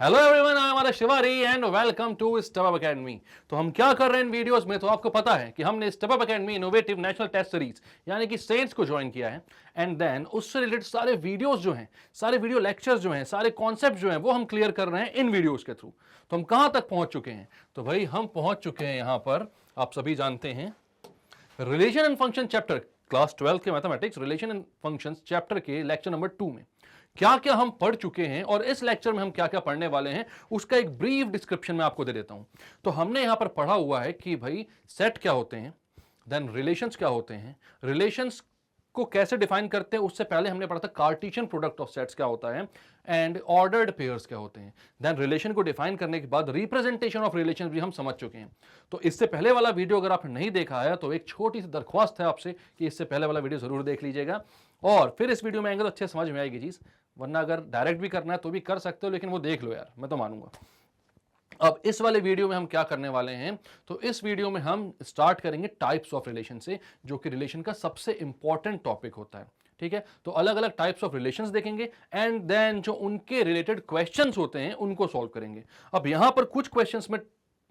Hello everyone, I am R Shivari and welcome to Step Up Academy. तो हम क्या कर रहे हैं इन वीडियोस में, तो आपको पता है कि हमने Step Up Academy Innovative National Test Series यानी कि सेंट्स को ज्वाइन किया है। एंड देन उससे रिलेटेड सारे वीडियोस जो हैं, सारे वीडियो लेक्चर्स जो हैं, सारे कॉन्सेप्ट जो हैं, वो हम क्लियर कर रहे हैं इन वीडियोस के थ्रू। तो हम कहां तक पहुंच चुके हैं? तो भाई हम पहुंच चुके हैं यहां पर, आप सभी जानते हैं, relation and function chapter, class 12 के mathematics relation and functions chapter के लेक्चर नंबर 2 में क्या क्या हम पढ़ चुके हैं और इस लेक्चर में हम क्या क्या पढ़ने वाले हैं उसका एक ब्रीफ डिस्क्रिप्शन मैं आपको दे देता हूं। तो हमने यहां पर पढ़ा हुआ है कि भाई सेट क्या होते हैं, देन रिलेशंस क्या होते हैं, रिलेशंस को कैसे डिफाइन करते हैं, उससे पहले हमने पढ़ा था कार्टेशियन प्रोडक्ट ऑफ सेट्स क्या होता है एंड ऑर्डर्ड पेयर्स क्या होते हैं। देन रिलेशन को डिफाइन करने के बाद रिप्रेजेंटेशन ऑफ रिलेशन भी हम समझ चुके हैं। तो इससे पहले वाला वीडियो अगर आपने नहीं देखा है तो एक छोटी सी दरख्वास्त है आपसे कि इससे पहले वाला वीडियो जरूर देख लीजिएगा और फिर इस वीडियो में आएंगे तो अच्छे समझ में आएगी चीज। वरना अगर डायरेक्ट भी करना है तो भी कर सकते हो, लेकिन वो देख लो यार, मैं तो मानूंगा। अब इस वाले वीडियो में हम क्या करने वाले हैं, तो इस वीडियो में हम स्टार्ट करेंगे टाइप्स ऑफ रिलेशन से, जो कि रिलेशन का सबसे इंपॉर्टेंट टॉपिक होता है। ठीक है, तो अलग अलग टाइप्स ऑफ रिलेशंस देखेंगे एंड देन जो उनके रिलेटेड क्वेश्चंस होते हैं उनको सॉल्व करेंगे। अब यहां पर कुछ क्वेश्चंस में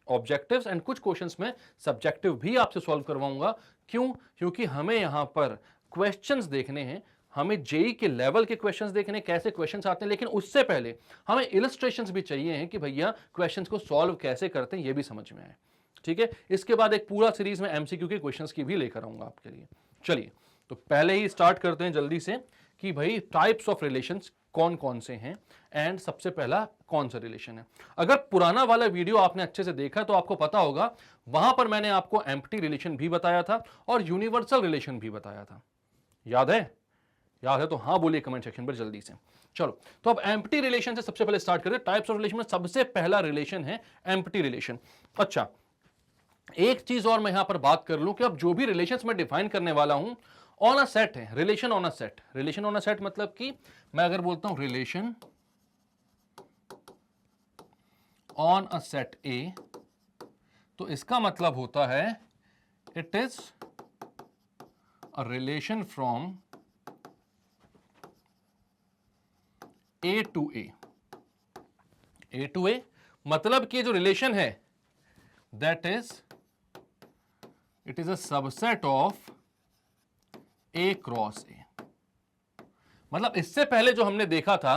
ऑब्जेक्टिव्स एंड कुछ क्वेश्चंस में सब्जेक्टिव भी आपसे सॉल्व करवाऊंगा। क्यों? क्योंकि हमें यहां पर क्वेश्चंस देखने हैं, हमें जेई के लेवल के क्वेश्चंस देखने कैसे क्वेश्चंस आते हैं, लेकिन उससे पहले हमें इलस्ट्रेशंस भी चाहिए हैं कि भैया क्वेश्चंस को सॉल्व कैसे करते हैं ये भी समझ में आए। ठीक है, इसके बाद एक पूरा सीरीज में एमसीक्यू के क्वेश्चंस की भी लेकर आऊंगा आपके लिए। चलिए, तो पहले ही स्टार्ट करते हैं जल्दी से कि भाई टाइप्स ऑफ रिलेशंस कौन कौन से हैं एंड सबसे पहला कौन सा रिलेशन है। अगर पुराना वाला वीडियो आपने अच्छे से देखा तो आपको पता होगा, वहां पर मैंने आपको एम्प्टी रिलेशन भी बताया था और यूनिवर्सल रिलेशन भी बताया था। याद है? याद है तो हाँ बोलिए कमेंट सेक्शन पर जल्दी से। चलो, तो अब एम्प्टी रिलेशन से सबसे पहले स्टार्ट करते हैं। टाइप्स ऑफ रिलेशन में सबसे पहला रिलेशन है एम्प्टी रिलेशन। अच्छा, एक चीज और मैं यहां पर बात कर लूं कि अब जो भी रिलेशंस मैं डिफाइन करने वाला हूं ऑन अ सेट है। Relation on a set, relation on a set मतलब कि मैं अगर बोलता हूं relation on a set A, तो इसका मतलब होता है it is a relation from A to A. A to A मतलब कि जो रिलेशन है that is it is a subset of A cross A. मतलब इससे पहले जो हमने देखा था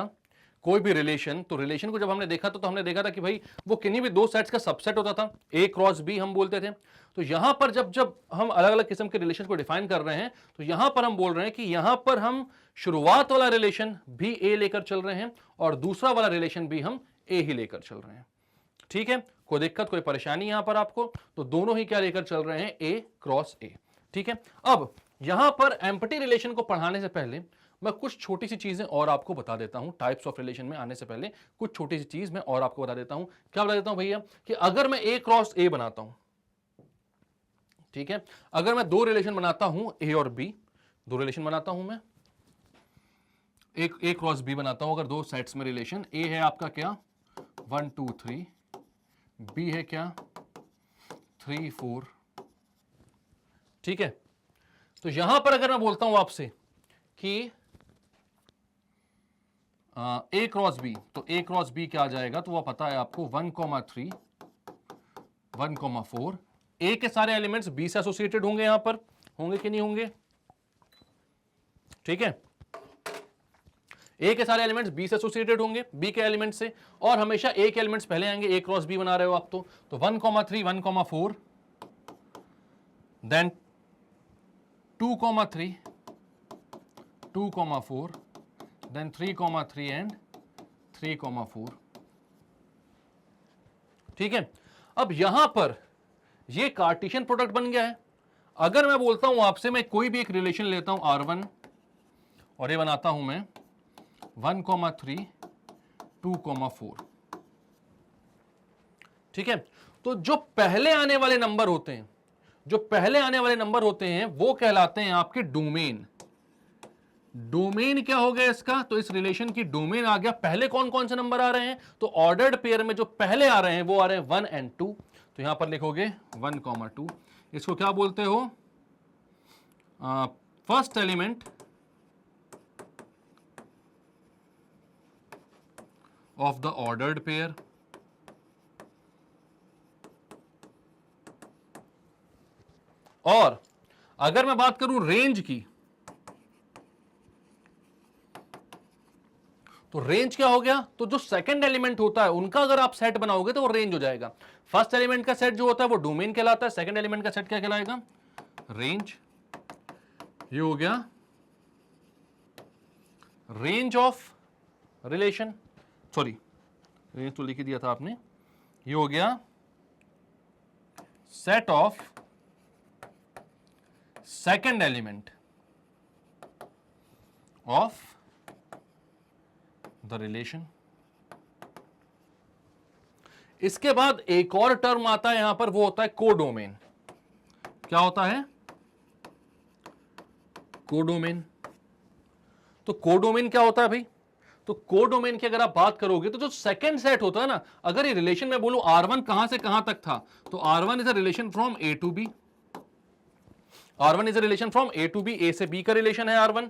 कोई भी रिलेशन, तो रिलेशन को जब हमने देखा तो हमने देखा था कि भाई वो किन्हीं भी दो सेट्स का सबसेट होता था, ए क्रॉस बी हम बोलते थे। तो यहां पर जब जब हम अलग अलग किस्म के रिलेशन को डिफाइन कर रहे हैं तो यहां पर हम बोल रहे हैं कि यहां पर हम शुरुआत वाला रिलेशन भी ए लेकर चल रहे हैं और दूसरा वाला रिलेशन भी हम ए ही लेकर चल रहे हैं। ठीक है, कोई दिक्कत कोई परेशानी यहां पर आपको? तो दोनों ही क्या लेकर चल रहे हैं? ए क्रॉस ए। ठीक है, अब यहां पर एम्प्टी रिलेशन को पढ़ाने से पहले मैं कुछ छोटी सी चीजें और आपको बता देता हूं। टाइप्स ऑफ रिलेशन में आने से पहले कुछ छोटी सी चीज मैं और आपको बता देता हूं। क्या बता देता हूं भैया? कि अगर मैं ए क्रॉस ए बनाता हूं, ठीक है, अगर मैं दो रिलेशन बनाता हूं ए और बी, दो रिलेशन बनाता हूं मैं, एक ए क्रॉस बी बनाता हूं, अगर दो सेट्स में रिलेशन, ए है आपका क्या 1 2 3, बी है क्या 3 4। ठीक है, तो यहां पर अगर मैं बोलता हूं आपसे कि ए क्रॉस बी, तो ए क्रॉस बी क्या आ जाएगा? तो वह पता है आपको 1,3 1,4। ए के सारे एलिमेंट्स बी से एसोसिएटेड होंगे, यहां पर होंगे कि नहीं होंगे? ठीक है, ए के सारे एलिमेंट्स बी से एसोसिएटेड होंगे, बी के एलिमेंट से, और हमेशा ए के एलिमेंट्स पहले आएंगे। ए क्रॉस बी बना रहे हो आप तो 1,3 1,4, देन 2,3 2,4, देन 3,3 एंड 3,4। ठीक है, अब यहां पर ये कार्टेशियन प्रोडक्ट बन गया है। अगर मैं बोलता हूं आपसे, मैं कोई भी एक रिलेशन लेता हूं R1 और ये बनाता हूं मैं 1,3 2,4। ठीक है, तो जो पहले आने वाले नंबर होते हैं, जो पहले आने वाले नंबर होते हैं वो कहलाते हैं आपके डोमेन। डोमेन क्या हो गया इसका? तो इस रिलेशन की डोमेन आ गया। पहले कौन कौन से नंबर आ रहे हैं? तो ऑर्डर्ड पेयर में जो पहले आ रहे हैं वो आ रहे हैं 1 एंड 2। तो यहां पर लिखोगे 1,2। इसको क्या बोलते हो? First element of the ordered pair और अगर मैं बात करूं रेंज की, तो रेंज क्या हो गया, तो जो सेकंड एलिमेंट होता है उनका अगर आप सेट बनाओगे तो वो रेंज हो जाएगा। फर्स्ट एलिमेंट का सेट जो होता है वो डोमेन कहलाता है, सेकंड एलिमेंट का सेट क्या कहलाएगा, रेंज। ये हो गया range of relation, sorry range तो लिख दिया था आपने, ये हो गया set of second element of the relation. इसके बाद एक और टर्म आता है यहां पर, वो होता है कोडोमेन। क्या होता है, कोडोमेन। तो कोडोमेन क्या होता है भाई, तो कोडोमेन की अगर आप बात करोगे तो जो सेकंड सेट होता है ना, अगर ये रिलेशन में बोलूं R1 कहां से कहां तक था, तो R1 is a relation from A to B। R1 is a relation from A to B, A से B का रिलेशन है R1,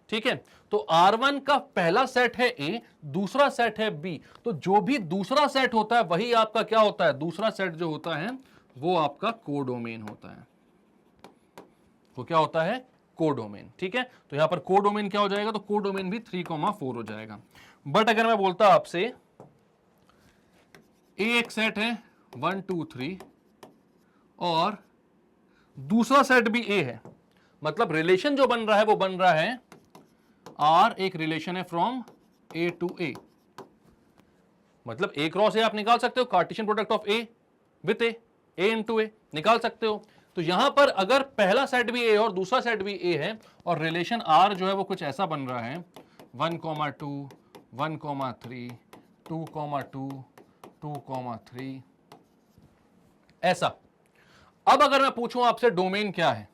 ठीक है। तो R1 का पहला सेट है A, दूसरा सेट है B, तो जो भी दूसरा सेट होता है वही आपका क्या होता है, दूसरा सेट जो होता है वो आपका कोडोमेन होता है। वो क्या होता है, कोडोमेन, ठीक है। तो यहां पर कोडोमेन क्या हो जाएगा, तो कोडोमेन भी 3,4 हो जाएगा। बट अगर मैं बोलता आपसे A एक सेट है 1 2 3 और दूसरा सेट भी A है, मतलब रिलेशन जो बन रहा है वो बन रहा है R एक रिलेशन है फ्रॉम A टू A, मतलब A क्रॉस A आप निकाल सकते हो, Cartesian product of A with A into A निकाल सकते हो। तो यहां पर अगर पहला सेट भी A और दूसरा सेट भी A है और रिलेशन R जो है वो कुछ ऐसा बन रहा है 1,2 1,3 2,2 2,3 ऐसा। अब अगर मैं पूछूं आपसे डोमेन क्या है,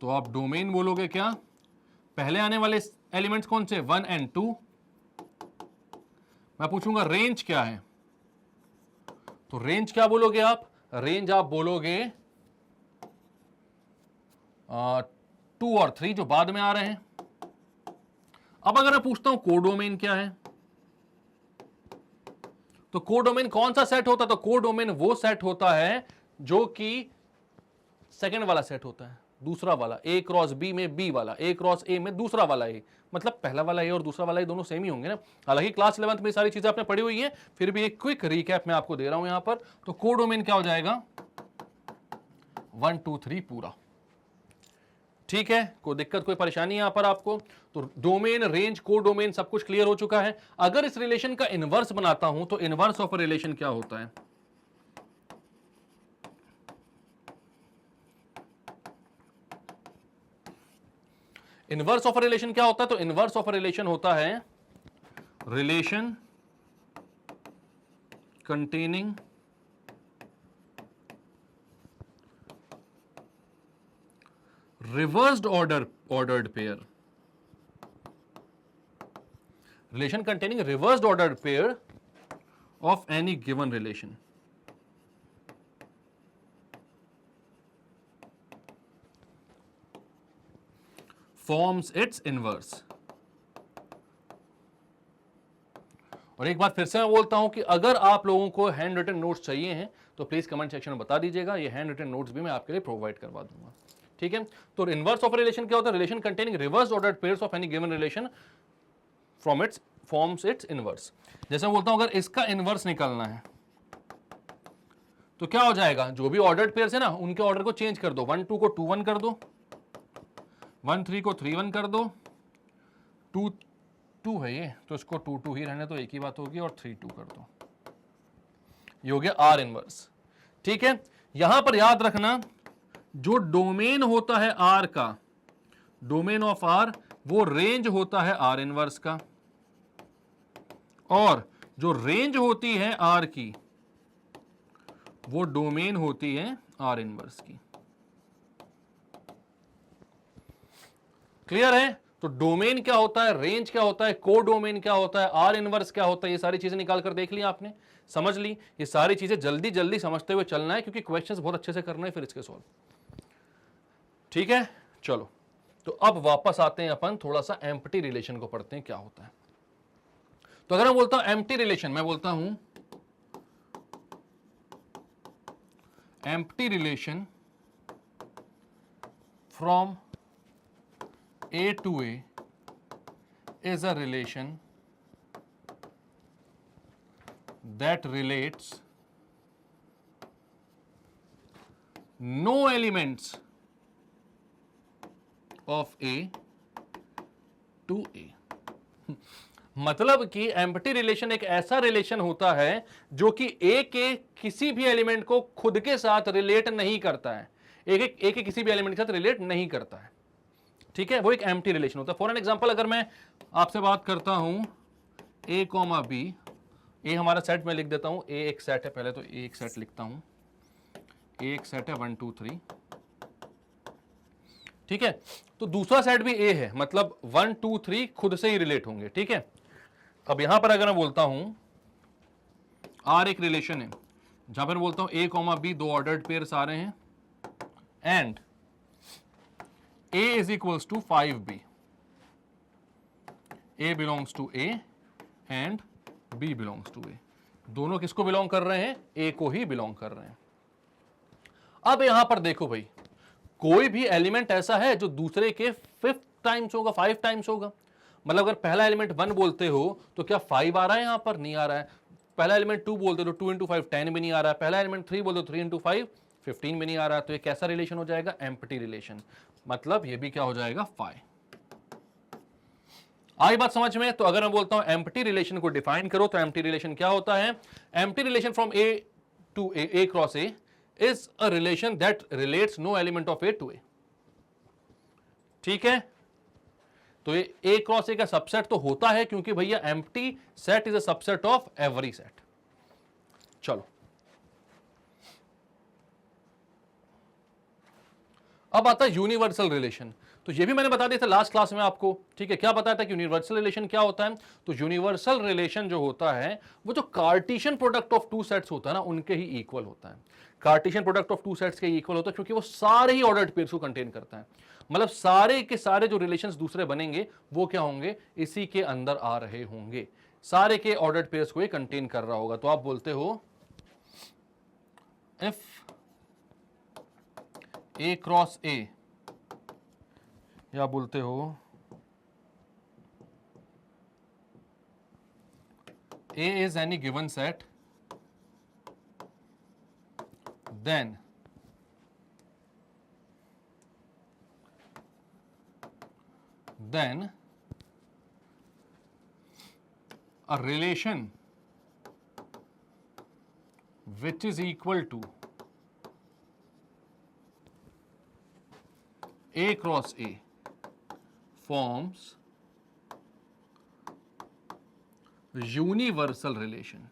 तो आप डोमेन बोलोगे क्या, पहले आने वाले एलिमेंट्स कौन से 1 और 2। मैं पूछूंगा रेंज क्या है, तो रेंज क्या बोलोगे आप, रेंज आप बोलोगे 2 और 3 जो बाद में आ रहे हैं। अब अगर मैं पूछता हूं कोडोमेन क्या है, तो कोडोमेन कौन सा सेट होता है, तो कोडोमेन वो सेट होता है जो कि सेकंड वाला सेट होता है, दूसरा वाला A क्रॉस B में B वाला, A क्रॉस A में दूसरा वाला A, मतलब पहला वाला A और दूसरा वाला A दोनों सेम ही होंगे ना। हालांकि क्लास 11th में सारी चीजें आपने पढ़ी हुई है, फिर भी एक क्विक रिकैप मैं आपको दे रहा हूं यहां पर। तो कोडोमेन क्या हो जाएगा 1 2 3 पूरा, ठीक है। कोई दिक्कत कोई परेशानी यहां पर आपको, तो डोमेन रेंज कोडोमेन सब कुछ क्लियर हो चुका है। अगर इस रिलेशन का इनवर्स बनाता हूं तो इनवर्स ऑफ अ रिलेशन क्या होता है, इनवर्स ऑफ रिलेशन क्या होता है, तो इनवर्स ऑफ रिलेशन होता है relation containing reversed ordered pair, relation containing reversed ordered pair of any given relation forms its inverse। और एक बात फिर से मैं बोलता हूं कि अगर आप लोगों को हैंड रिटन नोट्स चाहिए हैं तो प्लीज कमेंट सेक्शन में बता दीजिएगा, ये हैंड रिटन नोट्स भी मैं आपके लिए प्रोवाइड करवा दूंगा, ठीक है। तो इनवर्स ऑफ रिलेशन क्या होता है, relation containing reverse ordered pairs of any given relation from its forms it's inverse. जैसे मैं बोलता हूं अगर इसका इनवर्स निकालना है तो क्या हो जाएगा, जो भी ऑर्डर्ड पेयर्स है ना उनके ऑर्डर को चेंज कर दो, 1 2 को 2 1 कर दो, 1 3 को 3 1 कर दो, 2 2 है ये तो इसको 2 2 ही रहने तो एक ही बात होगी, और 3 2 कर दो, ये हो गया आर इनवर्स, ठीक है। यहां पर याद रखना जो डोमेन होता है आर का, डोमेन ऑफ आर वो रेंज होता है आर इनवर्स का, और जो रेंज होती है आर की वो डोमेन होती है आर इनवर्स की। क्लियर है, तो डोमेन क्या होता है, रेंज क्या होता है, कोडोमेन क्या होता है, आर इनवर्स क्या होता है, ये सारी चीजें निकाल कर देख ली आपने, समझ ली। ये सारी चीजें जल्दी जल्दी समझते हुए चलना है क्योंकि क्वेश्चंस बहुत अच्छे से करना है फिर इसके सॉल्व, ठीक है। चलो तो अब वापस आते हैं अपन थोड़ा सा एम्प्टी रिलेशन को पढ़ते हैं क्या होता है। तो अगर मैं बोलता हूं एम्प्टी रिलेशन, मैं बोलता हूं empty relation from A to A is a relation that relates no elements of A to A। मतलब कि एम्प्टी रिलेशन एक ऐसा रिलेशन होता है जो कि ए के किसी भी एलिमेंट को खुद के साथ रिलेट नहीं करता है, ए के किसी भी एलिमेंट के साथ रिलेट नहीं करता है, ठीक है, वो एक एम्प्टी रिलेशन होता है। फॉर एन एग्जांपल अगर मैं आपसे बात करता हूं ए कॉमा बी, ए हमारा सेट में लिख देता हूं, ए एक सेट है, पहले तो ए एक सेट लिखता हूं, ए एक सेट है 1 2 3, ठीक है, तो दूसरा सेट भी ए है, मतलब 1 2 3 खुद से ही रिलेट होंगे, ठीक है। अब यहां पर अगर मैं बोलता हूं आर एक रिलेशन है जहां पर बोलता हूं ए कॉमा बी दो ऑर्डर्ड पेयर्स आ रहे हैं and A is equals to 5B, A belongs to A and B belongs to A, दोनों किसको बिलोंग कर रहे हैं, A को ही बिलोंग कर रहे हैं। अब यहां पर देखो भाई, कोई भी एलिमेंट ऐसा है जो दूसरे के 5 टाइम्स होगा, 5 टाइम्स होगा, मतलब अगर पहला एलिमेंट 1 बोलते हो तो क्या 5 आ रहा है, यहां पर नहीं आ रहा है। पहला एलिमेंट 2 बोलते हो तो 2 इंटू 5 10 भी नहीं आ रहा है। पहला एलिमेंट 3 बोलते हो 3 इंटू 5 15 भी नहीं आ रहा है। तो ये कैसा रिलेशन हो जाएगा, एम्प्टी रिलेशन, मतलब ये भी क्या हो जाएगा, 5। आई बात समझ में। तो अगर मैं बोलता हूं एम्प्टी रिलेशन को डिफाइन करो, तो एम्प्टी रिलेशन क्या होता है, empty relation from A to A cross A is a relation that relates no element of A to A, ठीक है। तो ये ए क्रॉस ए का सबसेट तो होता है, क्योंकि भैया empty set is a subset of every set. चलो अब आता है यूनिवर्सल रिलेशन। तो ये भी मैंने बता दिया था लास्ट क्लास में आपको, ठीक है। क्या बताया था कि यूनिवर्सल रिलेशन क्या होता है। तो यूनिवर्सल रिलेशन जो होता है वो जो Cartesian product of two sets होता है ना, उनके ही इक्वल होता है। Cartesian product of two sets के इक्वल होता है, क्योंकि वो सारे ही ऑर्डर्ड पेयर्स को कंटेन करता है। मतलब सारे के सारे जो रिलेशंस दूसरे बनेंगे वो क्या होंगे, इसी के अंदर आ रहे होंगे, सारे के ऑर्डर्ड पेयर्स को ये कंटेन कर रहा होगा। तो आप बोलते हो इफ ए क्रॉस ए, या बोलते हो A is any given set, then a relation which is equal to A cross A forms universal relation.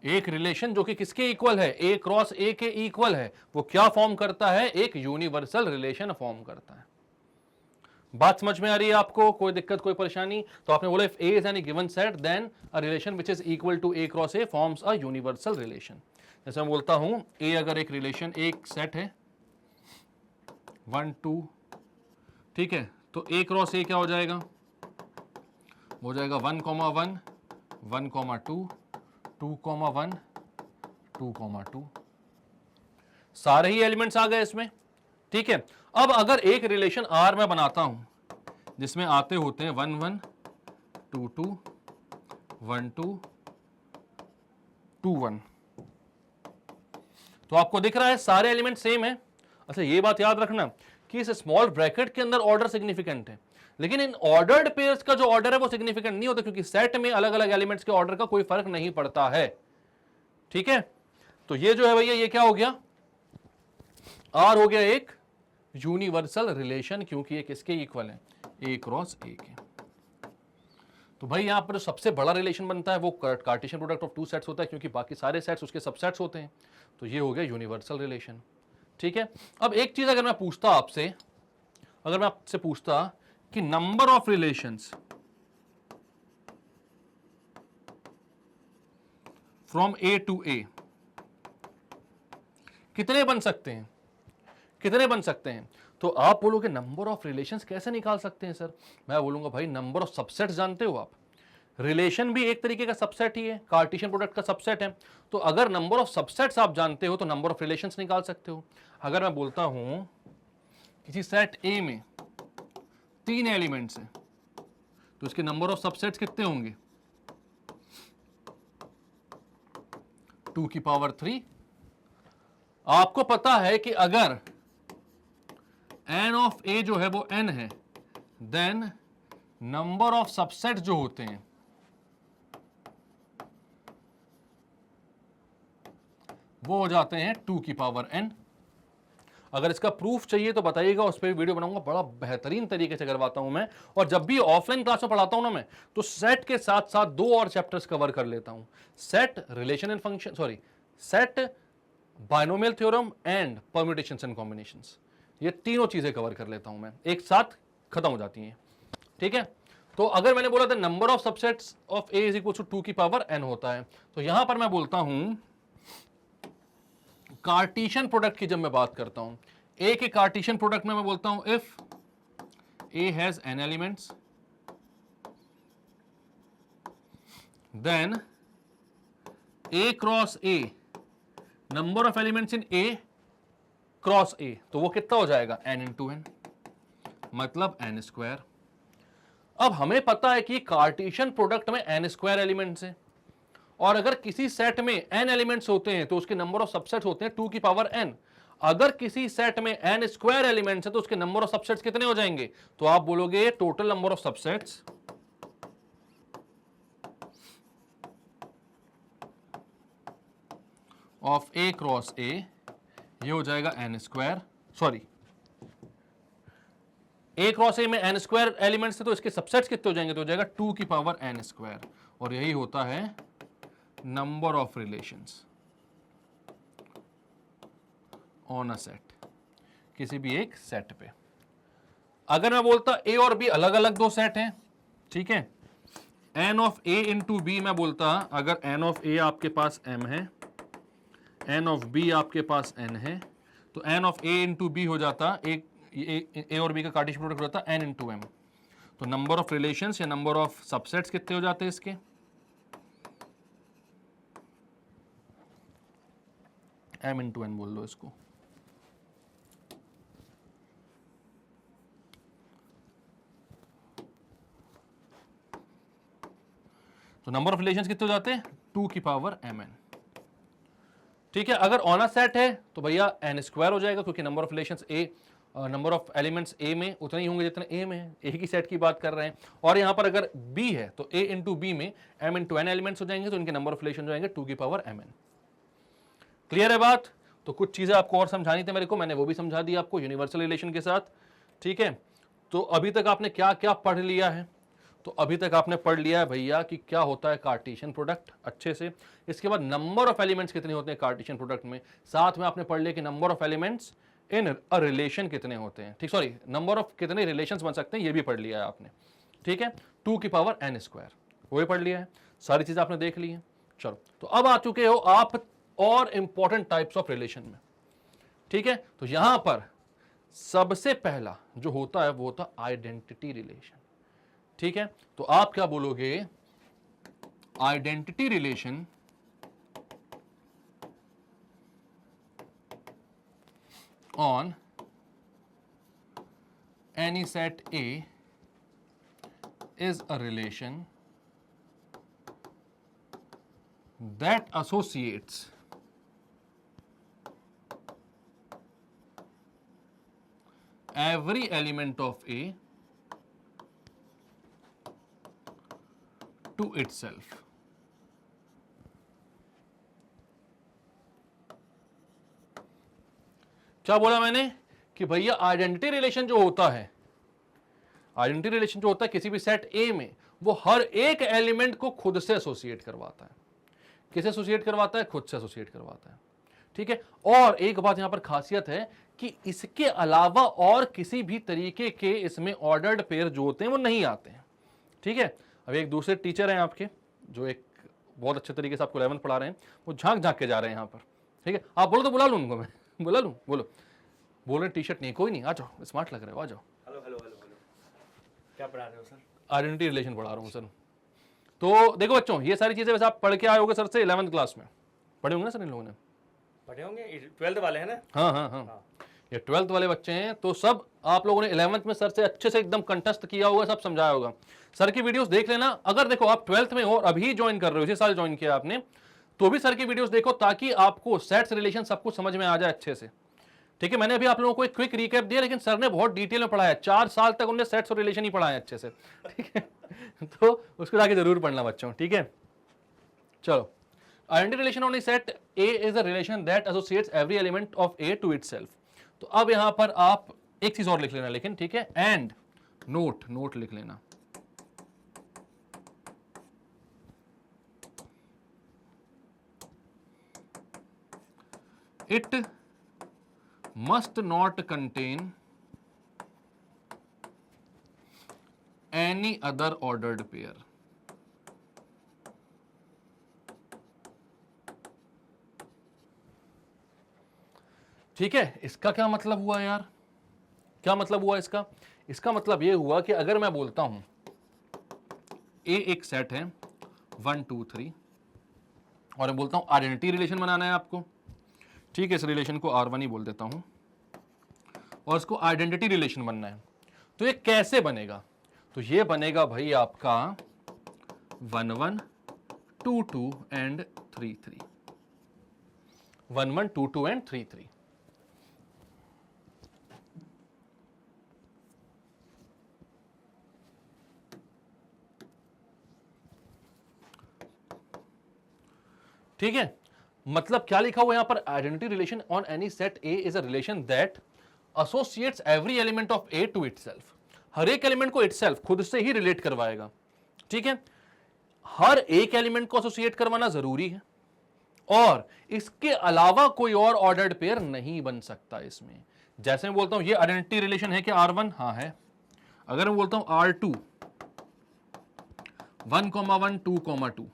एक रिलेशन जो कि किसके इक्वल है, ए क्रॉस ए के इक्वल है, वो क्या फॉर्म करता है, एक यूनिवर्सल रिलेशन फॉर्म करता है। बात समझ में आ रही है आपको, कोई दिक्कत कोई परेशानी। तो आपने बोला if A is any given set then a relation which is equal to A cross A forms a universal relation. जैसे मैं बोलता हूं ए अगर एक रिलेशन, एक सेट है 1 2, ठीक है, तो ए क्रॉस ए क्या हो जाएगा, हो जाएगा 1 1 1 2 2 1 2 2, सारे ही एलिमेंट्स आ गए इसमें, ठीक है। अब अगर एक रिलेशन आर में बनाता हूं जिसमें आते होते हैं 1 1 2 2 1 2 2 1, तो आपको दिख रहा है सारे एलिमेंट सेम है। अच्छा ये बात याद रखना कि इस स्मॉल ब्रैकेट के अंदर ऑर्डर सिग्निफिकेंट है, लेकिन इन ऑर्डर्ड पेयर्स का जो ऑर्डर है वो सिग्निफिकेंट नहीं होता, क्योंकि सेट में अलग अलग एलिमेंट्स के ऑर्डर का कोई फर्क नहीं पड़ता है, ठीक है। तो ये जो है भैया ये क्या हो गया, आर हो गया एक यूनिवर्सल रिलेशन, क्योंकि ये किसके इक्वल है, ए क्रॉस ए के। तो भाई यहां पर जो सबसे बड़ा रिलेशन बनता है वो Cartesian product of two sets होता है, क्योंकि बाकी सारे सेट्स उसके सबसेट्स होते हैं। तो ये हो गया यूनिवर्सल रिलेशन, ठीक है। अब एक चीज अगर मैं पूछता आपसे, अगर मैं आपसे पूछता कि number of relations from A to A कितने बन सकते हैं, कितने बन सकते हैं, तो आप बोलोगे नंबर ऑफ रिलेशंस कैसे निकाल सकते हैं सर। मैं बोलूंगा भाई नंबर ऑफ सबसेट्स जानते हो आप, रिलेशन भी एक तरीके का सबसेट ही है, कार्टेशियन प्रोडक्ट का सबसेट है। तो अगर नंबर ऑफ सबसेट्स आप जानते हो तो नंबर ऑफ रिलेशंस निकाल सकते हो। अगर मैं बोलता हूं किसी सेट ए में 3 एलिमेंट्स हैं तो इसके नंबर ऑफ सबसेट्स कितने होंगे? 2 की पावर 3। आपको पता है कि अगर n ऑफ a जो है वो n है, देन नंबर ऑफ सबसेट जो होते हैं वो हो जाते हैं 2 की पावर n। अगर इसका प्रूफ चाहिए तो बताइएगा, उस पर भी वीडियो बनाऊंगा, बड़ा बेहतरीन तरीके से करवाता हूं मैं। और जब भी ऑफलाइन क्लास में पढ़ाता हूं ना मैं, तो सेट के साथ साथ 2 और चैप्टर्स कवर कर लेता हूं, set relation and function, sorry set binomial theorem and permutations and combinations. ये तीनों चीजें कवर कर लेता हूं मैं, एक साथ खत्म हो जाती हैं। ठीक है, तो अगर मैंने बोला था number of subsets of A is equal to 2 की पावर n होता है, तो यहां पर मैं बोलता हूं कार्टेशियन प्रोडक्ट की जब मैं बात करता हूं, ए के कार्टेशियन प्रोडक्ट में मैं बोलता हूं if A has n elements then a cross a, number of elements in a cross a, तो वो कितना हो जाएगा? n इंटू n, मतलब n स्क्वायर। अब हमें पता है कि कार्टेशियन प्रोडक्ट में n स्क्वायर एलिमेंट्स हैं, और अगर किसी सेट में n एलिमेंट्स होते हैं तो उसके नंबर ऑफ सबसेट्स होते हैं 2 की पावर n। अगर किसी सेट में n स्क्वायर एलिमेंट्स है तो उसके नंबर ऑफ सबसेट्स कितने हो जाएंगे? तो आप बोलोगे total number of subsets of a cross a, ये हो जाएगा n square, sorry a cross a में n स्क्वायर एलिमेंट्स है तो इसके सबसेट्स कितने हो जाएंगे? तो हो जाएगा 2 की पावर n स्क्वायर, और यही होता है number of relations on a set, किसी भी एक सेट पे। अगर मैं बोलता a और b अलग अलग 2 सेट हैं, ठीक है, n of a into B, मैं बोलता अगर n ऑफ a आपके पास m है, n ऑफ b आपके पास n है, तो n of a into B हो जाता, एक a और b का कार्टेशियन प्रोडक्ट हो जाता n इंटू m। तो नंबर ऑफ रिलेशंस या नंबर ऑफ सबसेट्स कितने हो जाते हैं इसके? m इंटू n बोल लो इसको। तो नंबर ऑफ रिलेशंस कितने हो जाते हैं? 2 की पावर mn। ठीक है, अगर ऑन अ सेट है तो भैया n स्क्वायर हो जाएगा, क्योंकि number of relations a, number of elements a में उतने ही होंगे जितने a में है, एक ही सेट की बात कर रहे हैं। और यहां पर अगर b है तो a इंटू बी में m इंटू n एलिमेंट्स हो जाएंगे, तो इनके नंबर ऑफ रिलेशन हो जाएंगे 2 की पावर mn। क्लियर है बात? तो कुछ चीजें आपको और समझानी थी मेरे को, मैंने वो भी समझा दी आपको यूनिवर्सल रिलेशन के साथ। ठीक है, तो अभी तक आपने क्या क्या पढ़ लिया है? तो अभी तक आपने पढ़ लिया है भैया कि क्या होता है कार्टेशियन प्रोडक्ट अच्छे से। इसके बाद नंबर ऑफ एलिमेंट्स कितने होते हैं कार्टेशियन प्रोडक्ट में, साथ में आपने पढ़ लिया कि number of elements in a relation कितने होते हैं, ठीक, सॉरी नंबर ऑफ कितने रिलेशंस बन सकते हैं ये भी पढ़ लिया है आपने। ठीक है, 2 की पावर n स्क्वायर वो भी पढ़ लिया है, सारी चीजें आपने देख ली हैं। चलो, तो अब आ चुके हो आप और इंपॉर्टेंट टाइप्स ऑफ रिलेशन में। ठीक है, तो यहां पर सबसे पहला जो होता है वो होता है आइडेंटिटी रिलेशन। ठीक है, तो आप क्या बोलोगे? Identity relation on any set A is a relation that associates every element of A to itself। क्या बोला मैंने? कि भैया आइडेंटिटी रिलेशन जो होता है, आइडेंटिटी रिलेशन जो होता है किसी भी सेट ए में, वो हर एक एलिमेंट को खुद से एसोसिएट करवाता है। किसे एसोसिएट करवाता है? खुद से एसोसिएट करवाता है। ठीक है, और एक बात यहां पर खासियत है कि इसके अलावा और किसी भी तरीके के इसमें ऑर्डर्ड पेयर जो होते हैं वो नहीं आते हैं। ठीक है, अब एक दूसरे टीचर हैं आपके जो एक बहुत अच्छे तरीके से आपको 11th पढ़ा रहे हैं, वो झांक झांक के जा रहे हैं यहाँ पर। ठीक है, आप बोलो तो बुला लूँ उनको, मैं बुला लूँ? बोलो। बोल रहे टी शर्ट नहीं, कोई नहीं, आ जाओ, स्मार्ट लग रहे हो, आ जाओ। हेलो हेलो हेलो हेलो, क्या पढ़ा रहे हो सर? आइडेंटिटी रिलेशन पढ़ा रहा हूँ सर। तो देखो बच्चों, ये सारी चीजें वैसे आप पढ़ के आए होगे सर से 11th क्लास में, पढ़े होंगे ना सर इन लोगों ने? पढ़े होंगे, 12th वाले हैं ना? हाँ हाँ हाँ, ये 12th वाले बच्चे हैं, तो सब आप लोगों ने 11th में सर से अच्छे से एकदम कंठस्थ किया होगा, सब समझाया होगा। सर की वीडियोस देख लेना। अगर देखो आप 12th में हो और अभी ज्वाइन कर रहे हो, इसी साल ज्वाइन किया आपने, तो भी सर की वीडियोस देखो, ताकि आपको सेट्स रिलेशन सब कुछ समझ में आ जाए अच्छे से। ठीक है, मैंने अभी आप लोगों को एक क्विक रिकैप दिया, लेकिन सर ने बहुत डिटेल में पढ़ाया, 4 साल तक उन्होंने सेट्स और रिलेशन ही पढ़ाया अच्छे से। ठीक है, तो उसको जाके जरूर पढ़ना बच्चों। ठीक है, चलो। Identity relation on A set A is a relation that associates every element of A to itself. तो अब यहां पर आप एक चीज और लिख लेना, लेकिन ठीक है, एंड नोट लिख लेना। It must not contain any other ordered pair। ठीक है, इसका क्या मतलब हुआ यार? क्या मतलब हुआ इसका? इसका मतलब यह हुआ कि अगर मैं बोलता हूं ए एक सेट है 1 2 3 और मैं बोलता हूं आइडेंटिटी रिलेशन बनाना है आपको, ठीक है, इस रिलेशन को R1 ही बोल देता हूं और इसको आइडेंटिटी रिलेशन बनना है, तो ये कैसे बनेगा? तो ये बनेगा भाई आपका 1 1 2 2 एंड 3 3, 1 1 2 2 एंड 3 3। ठीक है, मतलब क्या लिखा हुआ यहां पर? Identity relation on any set A is a relation that associates every element of A to itself. हर एक एलिमेंट को इटसेल्फ खुद से ही रिलेट करवाएगा। ठीक है, हर एक एलिमेंट को एसोसिएट करवाना जरूरी है और इसके अलावा कोई और ऑर्डर्ड पेयर नहीं बन सकता इसमें। जैसे मैं बोलता हूं ये आइडेंटिटी रिलेशन है कि R1, हाँ है। अगर मैं बोलता हूं R2 1 1 2 2,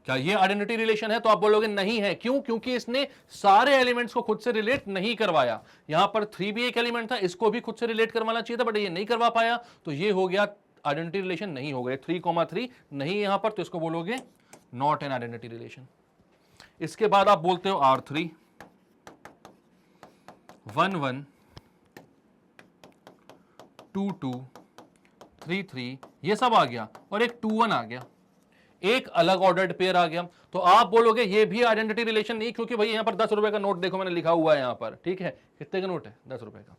क्या ये आइडेंटिटी रिलेशन है? तो आप बोलोगे नहीं है। क्यों? क्योंकि इसने सारे एलिमेंट्स को खुद से रिलेट नहीं करवाया। यहां पर 3 भी एक एलिमेंट था, इसको भी खुद से रिलेट करवाना चाहिए था, बट ये नहीं करवा पाया, तो ये हो गया आइडेंटिटी रिलेशन नहीं हो गए। 3 3 नहीं यहां पर, तो इसको बोलोगे नॉट एन आइडेंटिटी रिलेशन। इसके बाद आप बोलते हो R3 1 1 2 2 3 3, ये सब आ गया और एक 2 1 आ गया, एक अलग ऑर्डर्ड पेयर आ गया। तो आप बोलोगे ये भी आइडेंटिटी रिलेशन नहीं, क्योंकि भाई यहां पर 10 रुपए का नोट देखो मैंने लिखा हुआ है यहां पर। ठीक है, कितने का नोट है? 10 रुपए का।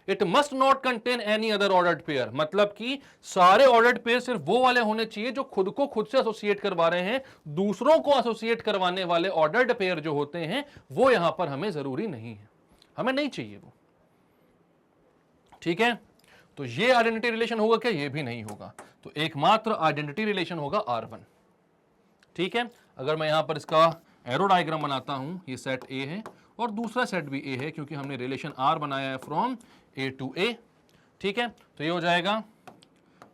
It must not contain any other ordered pair, मतलब कि सारे ऑर्डर्ड पेयर सिर्फ वो वाले होने चाहिए जो खुद को खुद से एसोसिएट करवा रहे हैं। दूसरों को एसोसिएट करवाने वाले ऑर्डर्ड पेयर जो होते हैं वो यहां पर हमें जरूरी नहीं है, हमें नहीं चाहिए वो। ठीक है, तो ये आइडेंटिटी रिलेशन होगा क्या? ये भी नहीं होगा। तो एकमात्र आइडेंटिटी रिलेशन होगा R1। ठीक है, अगर मैं यहां पर इसका एरो डायग्राम बनाता हूं, ये सेट A है और दूसरा सेट भी A है, क्योंकि हमने रिलेशन R बनाया है फ्रॉम A टू A। ठीक है, तो ये हो जाएगा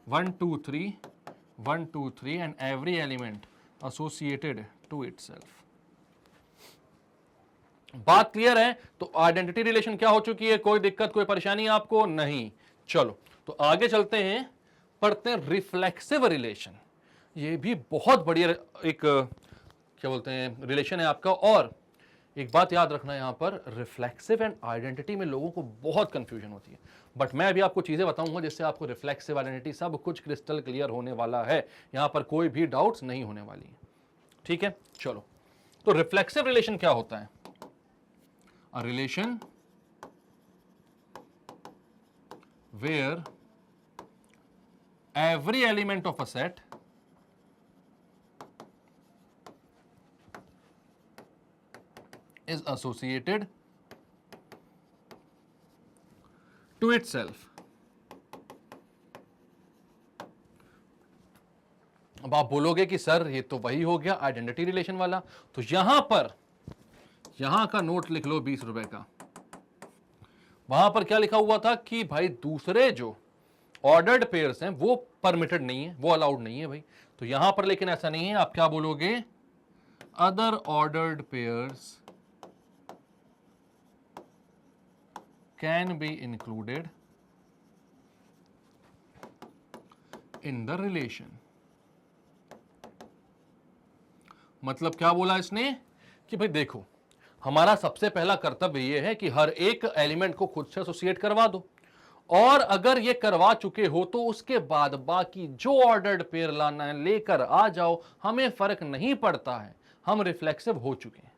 1 2 3 1 2 3 and every element associated to itself. बात क्लियर है? तो आइडेंटिटी रिलेशन क्या हो चुकी है? कोई दिक्कत, कोई परेशानी आपको नहीं? चलो, तो आगे चलते हैं, पढ़ते हैं रिफ्लेक्सिव रिलेशन। ये भी बहुत बढ़िया एक क्या बोलते हैं रिलेशन है आपका। और एक बात याद रखना, यहां पर रिफ्लेक्सिव एंड आइडेंटिटी में लोगों को बहुत कंफ्यूजन होती है, बट मैं अभी आपको चीजें बताऊंगा जिससे आपको रिफ्लेक्सिव आइडेंटिटी सब कुछ क्रिस्टल क्लियर होने वाला है। यहां पर कोई भी डाउट्स नहीं होने वाली है। ठीक है, चलो, तो रिफ्लेक्सिव रिलेशन क्या होता है? A relation where every element of a set is associated to itself। अब आप बोलोगे कि सर ये तो वही हो गया आइडेंटिटी रिलेशन वाला, तो यहां का नोट लिख लो 20 रुपए का। वहां पर क्या लिखा हुआ था कि भाई दूसरे जो ऑर्डर्ड पेयर्स हैं वो परमिटेड नहीं है, वो अलाउड नहीं है भाई। तो यहां पर लेकिन ऐसा नहीं है, आप क्या बोलोगे? Other ordered pairs can be included in the relation. मतलब क्या बोला इसने कि भाई देखो, हमारा सबसे पहला कर्तव्य यह है कि हर एक एलिमेंट को खुद से एसोसिएट करवा दो, और अगर ये करवा चुके हो तो उसके बाद बाकी जो ऑर्डर्ड पेयर लाना है लेकर आ जाओ, हमें फर्क नहीं पड़ता है, हम रिफ्लेक्सिव हो चुके हैं।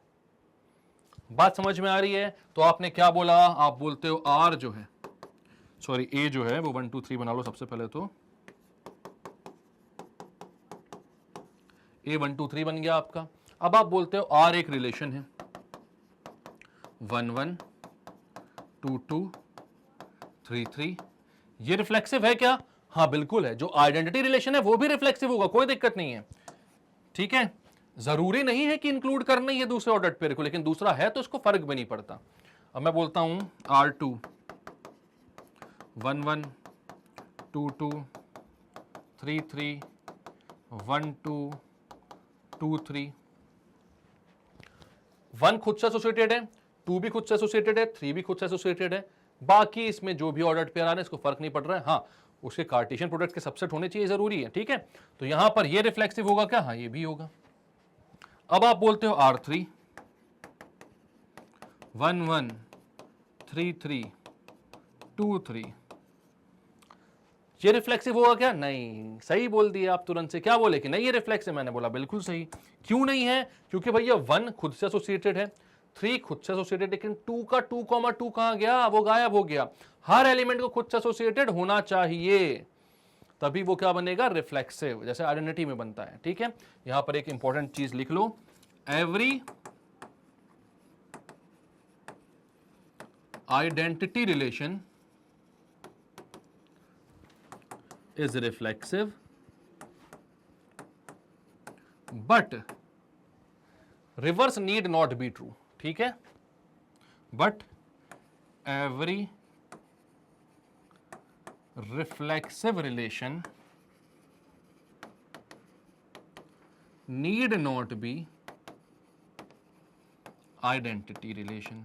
बात समझ में आ रही है? तो आपने क्या बोला, आप बोलते हो आर जो है, सॉरी ए जो है वो 1 2 3 बना लो सबसे पहले। तो ए 1 2 3 बन गया आपका। अब आप बोलते हो आर एक रिलेशन है, 1 1 2 2 3 3, ये रिफ्लेक्सिव है क्या? हाँ बिल्कुल है। जो आइडेंटिटी रिलेशन है वो भी रिफ्लेक्सिव होगा, कोई दिक्कत नहीं है, ठीक है। जरूरी नहीं है कि इंक्लूड करना ही है दूसरे ऑर्डर पेयर को, लेकिन दूसरा है तो उसको फर्क भी नहीं पड़ता। अब मैं बोलता हूं R2 1 1 2 2 3 3 1 2 2 3। 1 खुद से एसोसिएटेड है, 2 भी खुद से एसोसिएटेड है, 3 भी खुद से एसोसिएटेड है, बाकी इसमें जो भी ऑर्डर्ड पेयर आ रहे हैं इसको फर्क नहीं पड़ रहा है। हाँ, उसके कार्टेशियन प्रोडक्ट के सबसेट होने चाहिए, जरूरी है, ठीक है। तो यहां पर ये रिफ्लेक्सिव होगा क्या? हाँ ये भी होगा। अब आप बोलते हो R3 1 1 3 3 2 3, ये रिफ्लेक्सिव होगा क्या? नहीं, सही बोल दिया आप तुरंत से। क्या बोले कि नहीं ये रिफ्लेक्सिव? मैंने बोला बिल्कुल सही। क्यों नहीं है? क्योंकि भैया 1 खुद से एसोसिएटेड है, 3 खुद से एसोसिएटेड, लेकिन 2 का 2,2 कहां गया? वो गायब हो गया। हर एलिमेंट को खुद से एसोसिएटेड होना चाहिए, तभी वो क्या बनेगा? रिफ्लेक्सिव, जैसे आइडेंटिटी में बनता है, ठीक है। यहां पर एक इंपॉर्टेंट चीज लिख लो, every identity relation is reflexive but reverse need not be true, ठीक है। but every reflexive relation need not be identity relation।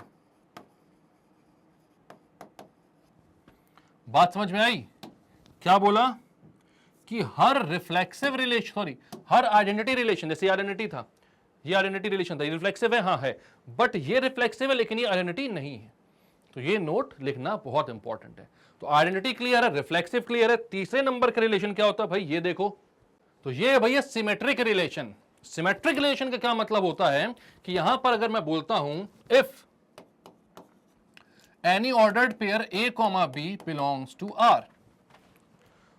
बात समझ में आई? क्या बोला कि हर रिफ्लेक्सिव रिलेशन, सॉरी हर आइडेंटिटी रिलेशन, जैसे आइडेंटिटी था, ये आइडेंटिटी रिलेशन था, ये रिफ्लेक्सिव है, हाँ है, बट ये रिफ्लेक्सिव है लेकिन ये आइडेंटिटी नहीं है। तो ये नोट लिखना बहुत इंपॉर्टेंट है। तो आइडेंटिटी क्लियर है, रिफ्लेक्सिव क्लियर है, तीसरे नंबर का रिलेशन क्या होता है भाई? ये देखो, तो ये भैया सिमेट्रिक रिलेशन। सिमेट्रिक रिलेशन का क्या मतलब होता है कि यहां पर अगर मैं बोलता हूं if any ordered pair A, B belongs to R,